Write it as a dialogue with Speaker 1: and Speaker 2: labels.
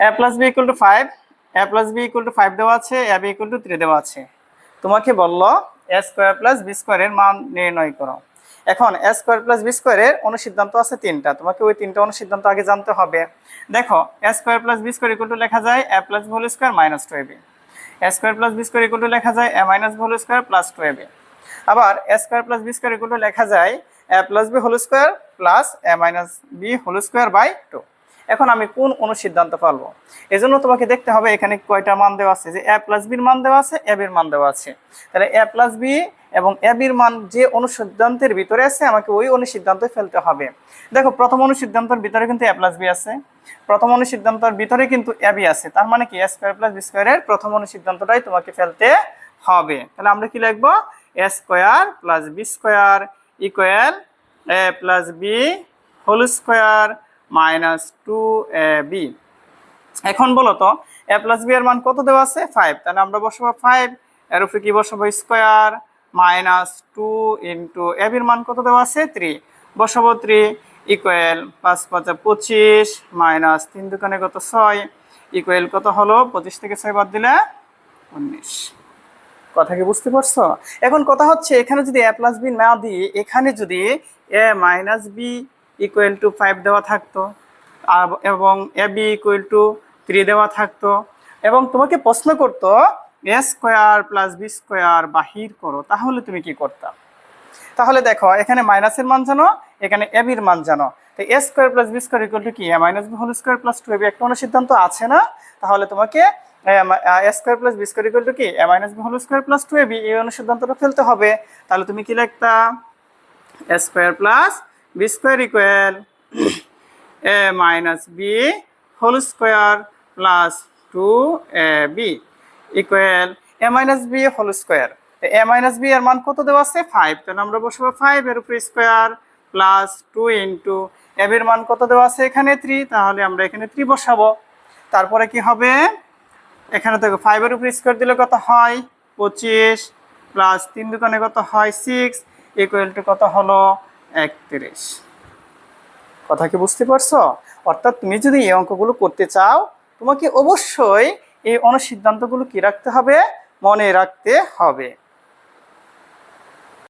Speaker 1: a plus b equal to 5, a plus b equal to 5 দেওয়া আছে, a B equal two 3 দেওয়া আছে। তোমাকে বললো a স্কোয়ার প্লাস বি স্কোয়ারের মান নির্ণয় করো। এখন a স্কোয়ার প্লাস বি স্কোয়ারের অনুসিদ্ধান্ত আছে 3টা, তোমাকে ওই 3টা অনুসিদ্ধান্ত আগে জানতে হবে। দেখো a square plus b square equal to লেখা যায় a plus b whole square minus 2ab, a square plus b square equal to লেখা যায় a minus b whole square plus 2ab। আবার a square plus b square equal to লেখা যায় a plus b whole square plus a minus b whole square by 2। এখন আমি কোন অনুসিদ্ধান্ত পারবো, এজন্য তোমাকে দেখতে হবে এখানে কয়টা মান দেওয়া আছে, যে a প্লাস বির মান দেওয়া আছে, a বির মান দেওয়া আছে। তাহলে a প্লাস বি এবং a বির মান যে অনুসিদ্ধান্তের ভিতরে আছে আমাকে ওই অনুসিদ্ধান্তে ফেলতে হবে। দেখো প্রথম অনুসিদ্ধান্তের ভিতরে কিন্তু a প্লাস বি আছে, প্রথম অনুসিদ্ধান্তের ভিতরে কিন্তু a বি আছে, তার মানে কি a স্কোয়ার প্লাস বি স্কোয়ারের প্রথম অনুসিদ্ধান্তটাই তোমাকে ফেলতে হবে। তাহলে আমরা কি লিখবো, a square plus b square equal a plus b whole square minus 2ab। এখন বলো তো a প্লাস বি এর মান কত দেওয়া আছে, 5, তাহলে আমরা বসাবো 5, এর উপরে কি বসাবো স্কোয়ার মাইনাস 2 ইন্টু a বির মান কত দেওয়া আছে 3, বসাবো 3 ইকুয়াল 5 5 25 মাইনাস 3 দুগুণে কত 6 ইকুয়াল কত হলো 25 থেকে 6 বাদ দিলে 19। কথা কি বুঝতে পারছো? এখন কথা হচ্ছে এখানে যদি a প্লাস বি না দিই, এখানে যদি a minus b equal to 5 দেওয়া থাকতো এবং a বি ইকুয়াল টু 3 দেওয়া থাকতো এবং তোমাকে প্রশ্ন করতো a square plus b square বাহির করো, তাহলে তুমি কি করতা? তাহলে দেখো এখানে মাইনাসের মান জানো, এখানে a বির মান জানো, তো a square plus b square equal to কি a minus b whole square plus 2ab, একটা অনুসিদ্ধান্ত আছে না? তাহলে তোমাকে a square plus b square equal to কি a minus b whole square plus 2ab, এই অনুসিদ্ধান্তটা ফেলতে হবে। তাহলে তুমি কি লিখতা, a square plus b square equal a minus b whole square plus 2ab equal a minus b whole square. a minus b এর মান কত দেওয়া আছে 5, তাহলে আমরা বসাবো 5 এর উপরে স্কোয়ার প্লাস 2 ইন্টু a এর মান কত দেওয়া আছে এখানে 3, তাহলে আমরা এখানে 3 বসাবো। তারপরে কি হবে, এখানে দেখো 5 এর উপরে স্কোয়ার দিলে কত হয় 25 প্লাস 3 দুগুণে কত হয় 6 ইকুয়াল টু কত হলো 31। কথা কি বুঝতে পারছো? অর্থাৎ তুমি যদি এই অঙ্কগুলো করতে চাও তোমাকে অবশ্যই এই অনুসিদ্ধান্তগুলো কি রাখতে হবে, মনে রাখতে হবে।